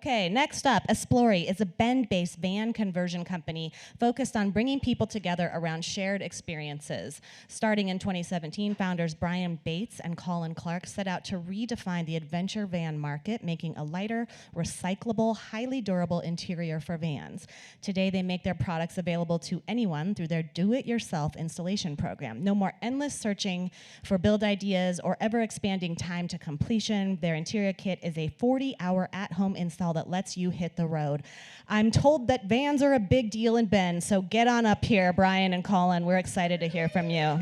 Okay, next up, ESPLORI is a Bend-based van conversion company focused on bringing people together around shared experiences. Starting in 2017, founders Brian Bates and Colin set out to redefine the adventure van market, making a lighter, recyclable, highly durable interior for vans. Today, they make their products available to anyone through their do-it-yourself installation program. No more endless searching for build ideas or ever-expanding time to completion. Their interior kit is a 40-hour at-home install that lets you hit the road. I'm told that vans are a big deal in Bend, so get on up here, Brian and Colin. We're excited to hear from you. Are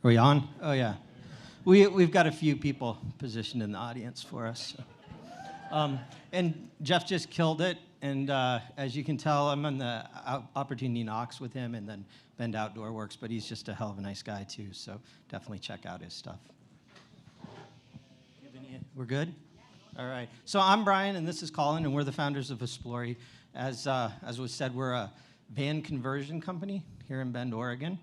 we on? Oh, yeah. We've got a few people positioned in the audience for us. So. And Jeff just killed it. And as you can tell, I'm on the Opportunity Knocks with him and then Bend Outdoor Works, but he's just a hell of a nice guy, too. So definitely check out his stuff. We're good? All right. So I'm Brian, and this is Colin, and we're the founders of ESPLORI. As was said, we're a van conversion company here in Bend, Oregon.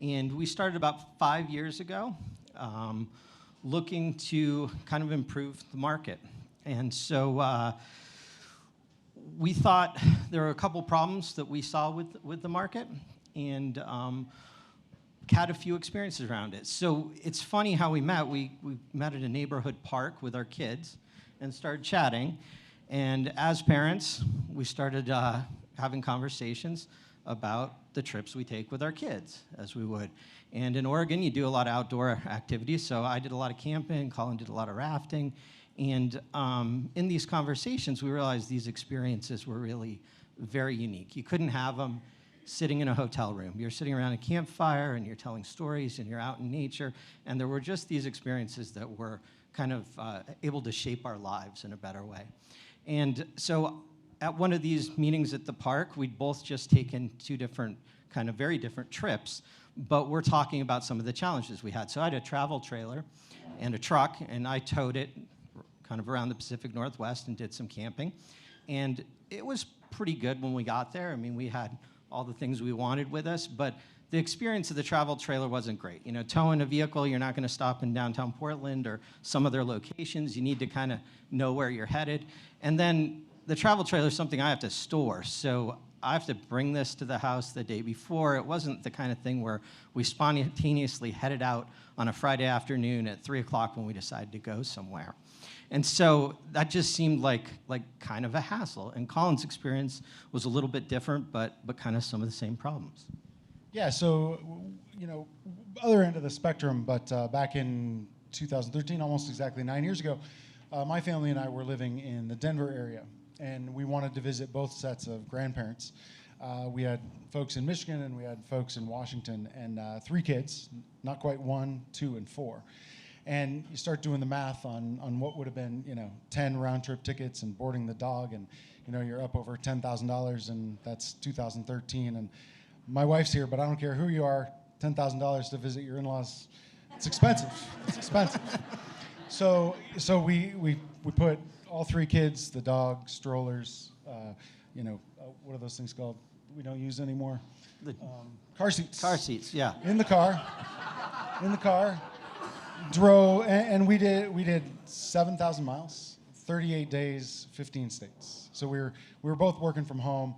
And we started about 5 years ago, looking to kind of improve the market. And so we thought there were a couple problems that we saw with the market, and had a few experiences around it. So it's funny how we met. We met at a neighborhood park with our kids and started chatting. And as parents, we started having conversations about the trips we take with our kids, as we would. And in Oregon, you do a lot of outdoor activities. So I did a lot of camping, Colin did a lot of rafting. And in these conversations, we realized these experiences were really very unique. You couldn't have them sitting in a hotel room. You're sitting around a campfire and you're telling stories and you're out in nature. And there were just these experiences that were kind of able to shape our lives in a better way. And so at one of these meetings at the park, we'd both just taken two different, kind of very different trips, but we're talking about some of the challenges we had. So I had a travel trailer and a truck, and I towed it kind of around the Pacific Northwest and did some camping. And it was pretty good when we got there. I mean, we had all the things we wanted with us, but the experience of the travel trailer wasn't great. You know, towing a vehicle, you're not gonna stop in downtown Portland or some other locations. You need to kind of know where you're headed. And then the travel trailer is something I have to store, so I have to bring this to the house the day before. It wasn't the kind of thing where we spontaneously headed out on a Friday afternoon at 3 o'clock when we decided to go somewhere. And so that just seemed like kind of a hassle. And Colin's experience was a little bit different, but kind of some of the same problems. Yeah, so, you know, other end of the spectrum, but back in 2013, almost exactly 9 years ago, my family and I were living in the Denver area. And we wanted to visit both sets of grandparents. We had folks in Michigan and we had folks in Washington, and 3 kids, not quite 1, 2, and 4. And you start doing the math on what would have been, you know, 10 round-trip tickets and boarding the dog, and you know, you're up over $10,000, and that's 2013. And my wife's here, but I don't care who you are, $10,000 to visit your in-laws, it's expensive. It's expensive. So we put all 3 kids, the dog, strollers, you know, what are those things called? We don't use anymore. Car seats. Car seats, yeah. In the car. Drove, and we did 7,000 miles, 38 days, 15 states. So we were both working from home,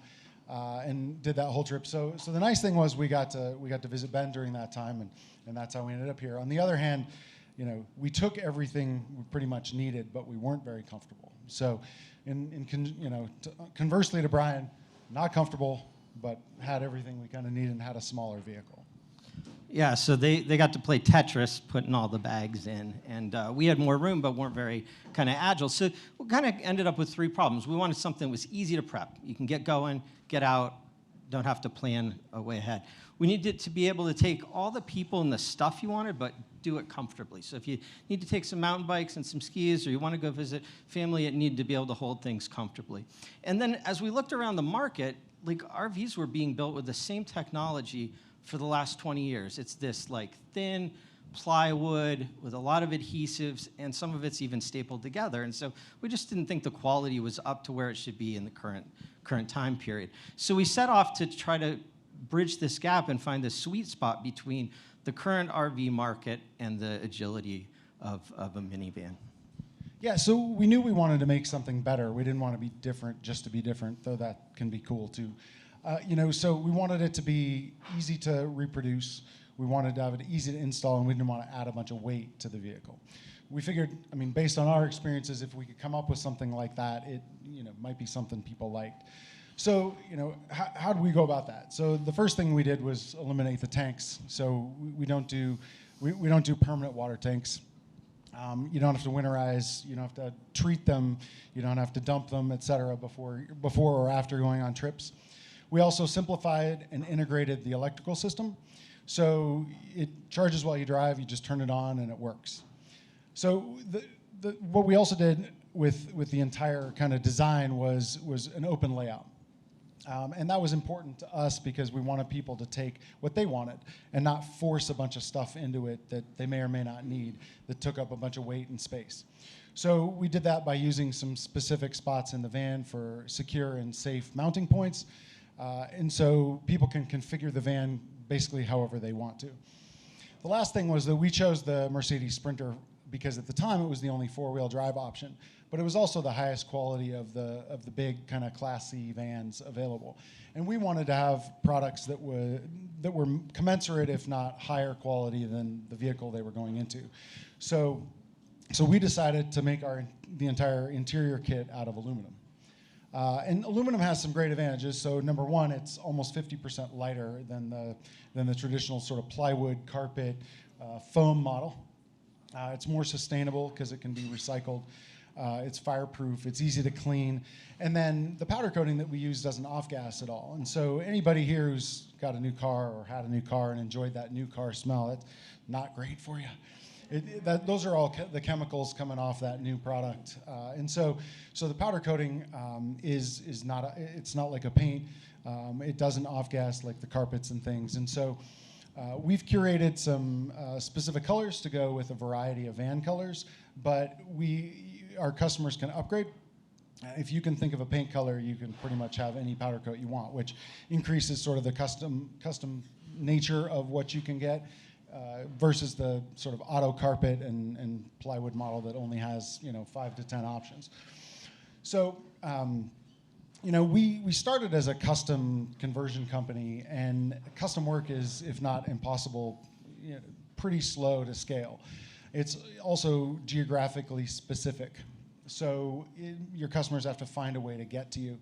and did that whole trip. So the nice thing was we got to visit Bend during that time, and that's how we ended up here. On the other hand, you know, we took everything we pretty much needed, but we weren't very comfortable. So, conversely to Brian, not comfortable, but had everything we kind of needed and had a smaller vehicle. Yeah, so they got to play Tetris, putting all the bags in, and we had more room, but weren't very kind of agile. So we kind of ended up with 3 problems. We wanted something that was easy to prep. You can get going, get out, don't have to plan a way ahead. We needed to be able to take all the people and the stuff you wanted, but do it comfortably. So if you need to take some mountain bikes and some skis, or you want to go visit family, it needed to be able to hold things comfortably. And then as we looked around the market, like RVs were being built with the same technology for the last 20 years. It's this like thin plywood with a lot of adhesives, and some of it's even stapled together. And so we just didn't think the quality was up to where it should be in the current time period. So we set off to try to bridge this gap and find the sweet spot between the current RV market and the agility of a minivan. Yeah, so we knew we wanted to make something better. We didn't want to be different just to be different, though that can be cool too. So we wanted it to be easy to reproduce. We wanted to have it easy to install, and we didn't want to add a bunch of weight to the vehicle. We figured, based on our experiences, if we could come up with something like that, it might be something people liked. So, how do we go about that? So the first thing we did was eliminate the tanks. So we don't do permanent water tanks. You don't have to winterize. You don't have to treat them. You don't have to dump them, et cetera, before or after going on trips. We also simplified and integrated the electrical system. So it charges while you drive. You just turn it on and it works. So what we also did with the entire kind of design was an open layout. And that was important to us because we wanted people to take what they wanted and not force a bunch of stuff into it that they may or may not need that took up a bunch of weight and space. So we did that by using some specific spots in the van for secure and safe mounting points. And so people can configure the van basically however they want to. The last thing was that we chose the Mercedes Sprinter because at the time it was the only four-wheel drive option, but it was also the highest quality of the big kind of Class C vans available. And we wanted to have products that were commensurate, if not higher quality than the vehicle they were going into. So we decided to make the entire interior kit out of aluminum. And aluminum has some great advantages. So number one, it's almost 50% lighter than the traditional sort of plywood, carpet, foam model. It's more sustainable because it can be recycled. It's fireproof. It's easy to clean. And then the powder coating that we use doesn't off-gas at all. And so anybody here who's got a new car or had a new car and enjoyed that new car smell, that's not great for you. Those are all the chemicals coming off that new product. And so the powder coating is not it's not like a paint. It doesn't off-gas like the carpets and things. And so we've curated some specific colors to go with a variety of van colors, but our customers can upgrade. If you can think of a paint color, you can pretty much have any powder coat you want, which increases sort of the custom nature of what you can get versus the sort of auto carpet and plywood model that only has 5 to 10 options. So we started as a custom conversion company, and custom work is, if not impossible, pretty slow to scale. It's also geographically specific. So your customers have to find a way to get to you.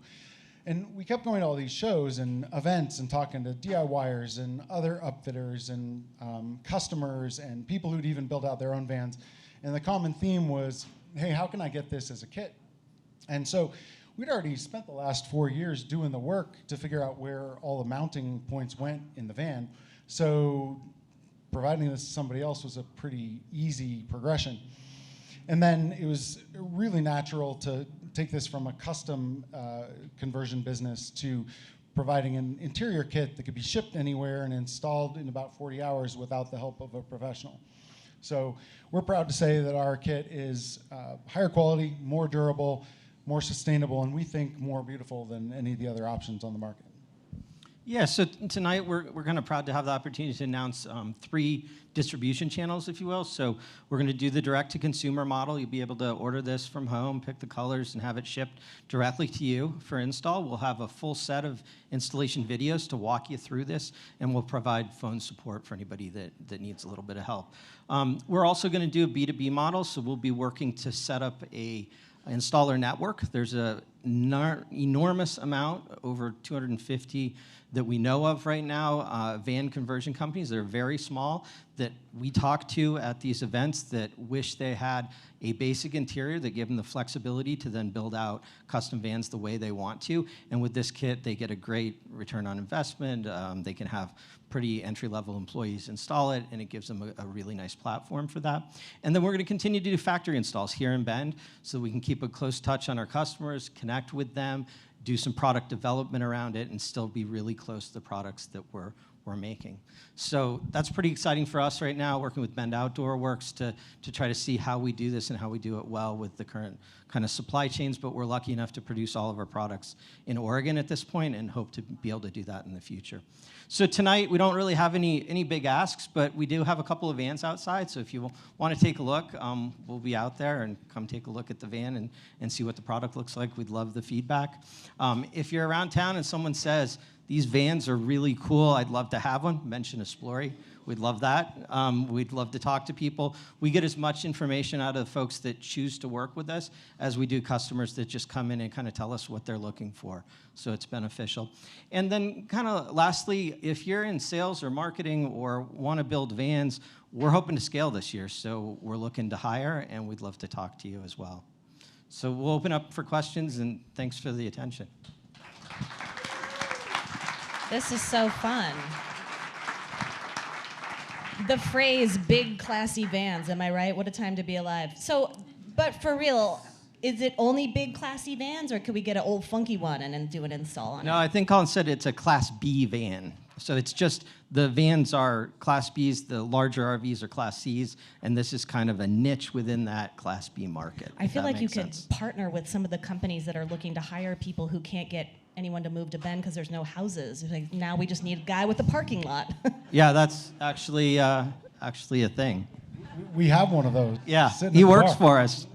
And we kept going to all these shows and events and talking to DIYers and other upfitters and customers and people who'd even built out their own vans. And the common theme was, hey, how can I get this as a kit? And so we'd already spent the last 4 years doing the work to figure out where all the mounting points went in the van. So providing this to somebody else was a pretty easy progression. And then it was really natural to take this from a custom conversion business to providing an interior kit that could be shipped anywhere and installed in about 40 hours without the help of a professional. So we're proud to say that our kit is higher quality, more durable, more sustainable, and we think more beautiful than any of the other options on the market. Yeah, so tonight we're kind of proud to have the opportunity to announce 3 distribution channels, if you will. So we're going to do the direct-to-consumer model. You'll be able to order this from home, pick the colors, and have it shipped directly to you for install. We'll have a full set of installation videos to walk you through this, and we'll provide phone support for anybody that needs a little bit of help. We're also going to do a B2B model, so we'll be working to set up a installer network. There's an enormous amount, over 250 that we know of right now, van conversion companies that are very small that we talk to at these events that wish they had a basic interior that give them the flexibility to then build out custom vans the way they want to. And with this kit, they get a great return on investment. They can have pretty entry-level employees install it, and it gives them a really nice platform for that. And then we're going to continue to do factory installs here in Bend so we can keep a close touch on our customers, connect with them, do some product development around it, and still be really close to the products that we're we're making. So that's pretty exciting for us right now, working with Bend Outdoor Works to try to see how we do this and how we do it well with the current kind of supply chains. But we're lucky enough to produce all of our products in Oregon at this point and hope to be able to do that in the future. So tonight, we don't really have any big asks, but we do have a couple of vans outside. So if you want to take a look, we'll be out there, and come take a look at the van and see what the product looks like. We'd love the feedback. If you're around town and someone says, these vans are really cool, I'd love to have one, mention ESPLORI. We'd love that. We'd love to talk to people. We get as much information out of the folks that choose to work with us as we do customers that just come in and kind of tell us what they're looking for. So it's beneficial. And then kind of lastly, if you're in sales or marketing or want to build vans, we're hoping to scale this year. So we're looking to hire, and we'd love to talk to you as well. So we'll open up for questions, and thanks for the attention. This is so fun. The phrase big classy vans, am I right? What a time to be alive. So, but for real, is it only big classy vans, or could we get an old funky one and then do an install on it? No, I think Colin said it's a Class B van. So it's just, the vans are Class Bs, the larger RVs are Class Cs, and this is kind of a niche within that Class B market. I feel like you could partner with some of the companies that are looking to hire people who can't get anyone to move to Bend because there's no houses. It's like, now we just need a guy with a parking lot. Yeah, that's actually a thing. We have one of those. Yeah, sitting he in the works bar. for us.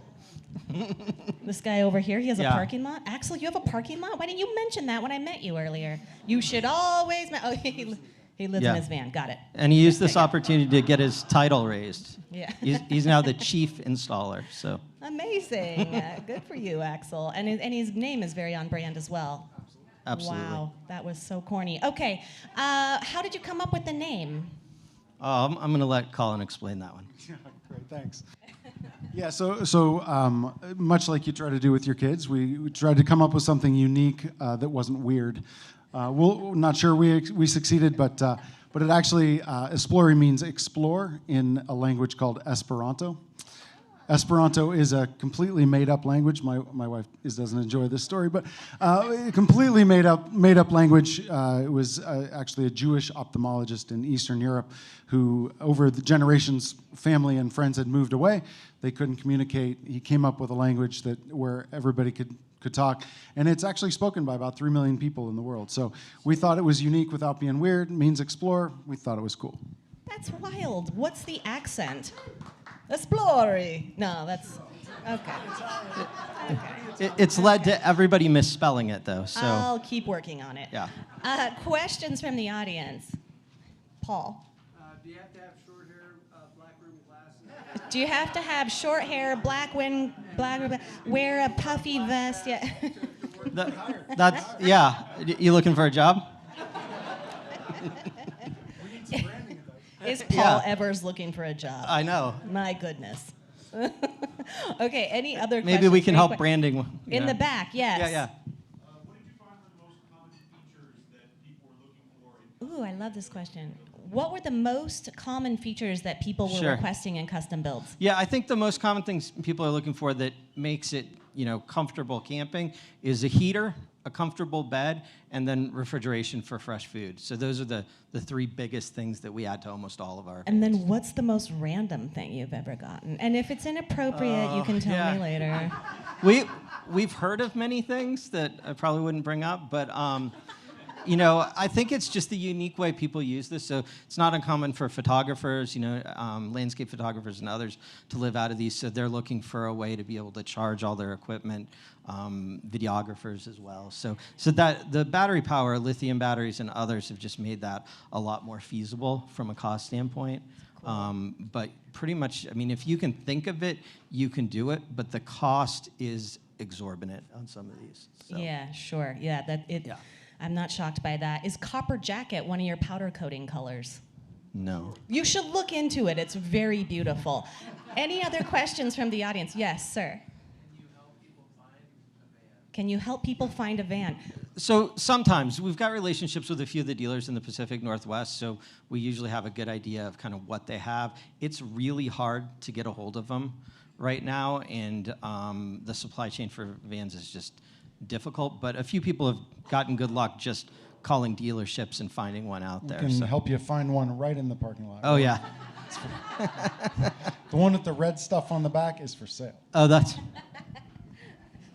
This guy over here, he has a Yeah. parking lot? Axel, you have a parking lot? Why didn't you mention that when I met you earlier? You should always... Oh, he lives Yeah. in his van. Got it. And he used this opportunity to get his title raised. Yeah. He's now the chief installer, so. Amazing. Good for you, Axel. And his name is very on brand as well. Absolutely. Wow, that was so corny. Okay, how did you come up with the name? I'm going to let Colin explain that one. Yeah, great, thanks. Yeah, so much like you try to do with your kids, we tried to come up with something unique that wasn't weird. We're not sure we succeeded, but it actually, ESPLORI means explore in a language called Esperanto. Esperanto is a completely made-up language. My wife doesn't enjoy this story, but a completely made-up language. It was actually a Jewish ophthalmologist in Eastern Europe who, over the generations, family and friends had moved away. They couldn't communicate. He came up with a language where everybody could talk, and it's actually spoken by about 3 million people in the world. So we thought it was unique without being weird. It means explore. We thought it was cool. That's wild. What's the accent? ESPLORI. No, that's... Okay. It's led to everybody misspelling it, though, so. I'll keep working on it. Yeah. Questions from the audience. Paul. Do you have to have short hair, black rimmed glasses? Do you have to have short hair, wear a puffy vest? Yeah. Yeah. You looking for a job? Is Paul Evers looking for a job? I know. My goodness. Okay, any other questions? Maybe we can Any help que- branding. In the back, yes. Yeah. What did you find were the most common features that people were looking for? Ooh, I love this question. What were the most common features that people were Sure. requesting in custom builds? Yeah, I think the most common things people are looking for that makes it, comfortable camping is a heater, a comfortable bed, and then refrigeration for fresh food. So those are the 3 biggest things that we add to almost all of our And vans. then what's the most random thing you've ever gotten? And if it's inappropriate, you can tell me later. We've heard of many things that I probably wouldn't bring up, but I think it's just the unique way people use this. So it's not uncommon for photographers, landscape photographers and others to live out of these. So they're looking for a way to be able to charge all their equipment, videographers as well. So that the battery power, lithium batteries and others have just made that a lot more feasible from a cost standpoint. Cool. But pretty much, if you can think of it, you can do it, but the cost is exorbitant on some of these. So. Yeah, sure. Yeah, Yeah. I'm not shocked by that. Is copper jacket one of your powder coating colors? No. You should look into it. It's very beautiful. Any other questions from the audience? Yes, sir. Can you help people find a van? So sometimes we've got relationships with a few of the dealers in the Pacific Northwest, so we usually have a good idea of kind of what they have. It's really hard to get a hold of them right now, and the supply chain for vans is just difficult, but a few people have gotten good luck just calling dealerships and finding one out We there. can So. help you find one right in the parking lot. Oh, yeah. The one with the red stuff on the back is for sale. Oh, that's...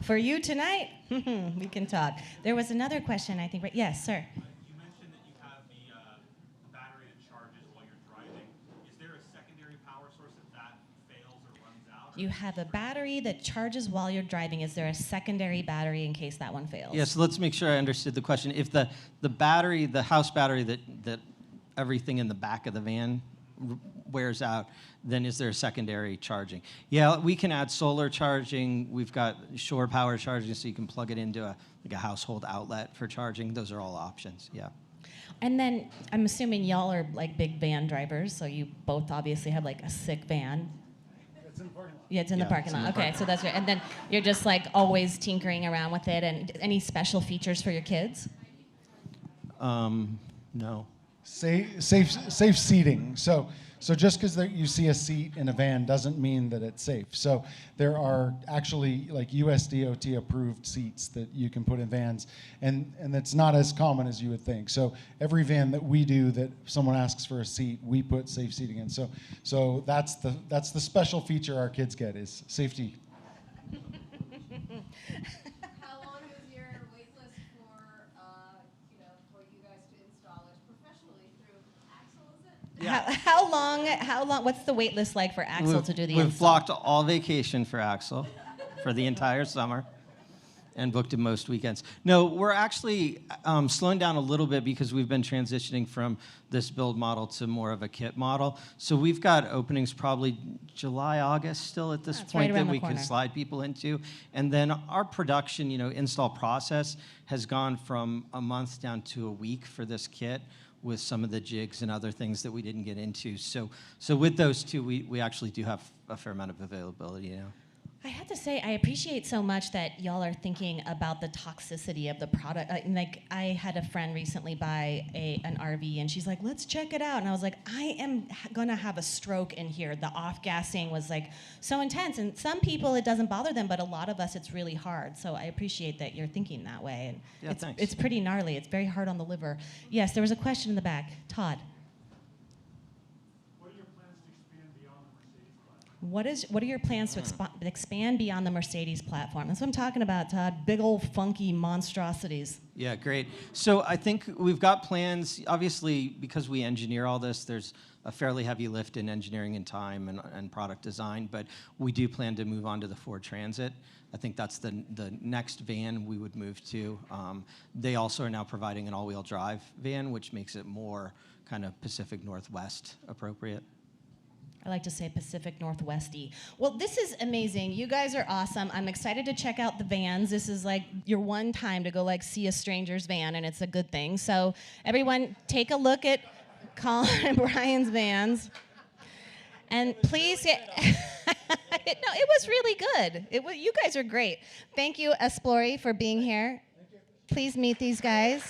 For you tonight, we can talk. There was another question, I think. Right? Yes, sir. You mentioned that you have the battery that charges while you're driving. Is there a secondary power source if that fails or runs out? You have a battery that charges while you're driving. Is there a secondary battery in case that one fails? Yeah, so let's make sure I understood the question. If the battery, the house battery that everything in the back of the van wears out, then is there secondary charging? Yeah, we can add solar charging. We've got shore power charging, so you can plug it into like a household outlet for charging. Those are all options, yeah. And then I'm assuming y'all are like big van drivers, so you both obviously have like a sick van. It's in the parking lot. Yeah, it's in the Yeah, parking it's in lot. the Okay, parking so that's right. And then you're just like always tinkering around with it. And any special features for your kids? No. Safe seating. So just because you see a seat in a van doesn't mean that it's safe. So there are actually like USDOT approved seats that you can put in vans, and it's not as common as you would think. So every van that we do that someone asks for a seat, we put safe seating in. So that's the special feature our kids get is safety. How long is your wait list for you guys to install it professionally through Axle, is it? Yeah. How long, what's the wait list like for Axel to do the We've install? blocked all vacation for Axel for the entire summer and booked him most weekends. No, we're actually slowing down a little bit because we've been transitioning from this build model to more of a kit model. So we've got openings probably July, August still at this That's right point around that the we can corner. slide people into. And then our production, install process has gone from a month down to a week for this kit, with some of the jigs and other things that we didn't get into. So with those two, we actually do have a fair amount of availability now. I have to say, I appreciate so much that y'all are thinking about the toxicity of the product. Like, I had a friend recently buy an RV, and she's like, let's check it out. And I was like, I am gonna have a stroke in here. The off-gassing was like so intense. And some people, it doesn't bother them, but a lot of us, it's really hard. So I appreciate that you're thinking that way. And Yeah, thanks. it's pretty gnarly. It's very hard on the liver. Yes, there was a question in the back. Todd. What are your plans to expand beyond the Mercedes platform? What are your plans to expand beyond the Mercedes platform? That's what I'm talking about, Todd. Big old funky monstrosities. Yeah, great. So I think we've got plans. Obviously, because we engineer all this, there's a fairly heavy lift in engineering and time and product design, but we do plan to move on to the Ford Transit. I think that's the next van we would move to. They also are now providing an all-wheel drive van, which makes it more kind of Pacific Northwest appropriate. I like to say Pacific Northwesty. Well, this is amazing. You guys are awesome. I'm excited to check out the vans. This is like your one time to go like see a stranger's van, and it's a good thing. So everyone, take a look at Colin and Brian's vans. And please, no, it was really good. You guys are great. Thank you, ESPLORI, for being here. Please meet these guys.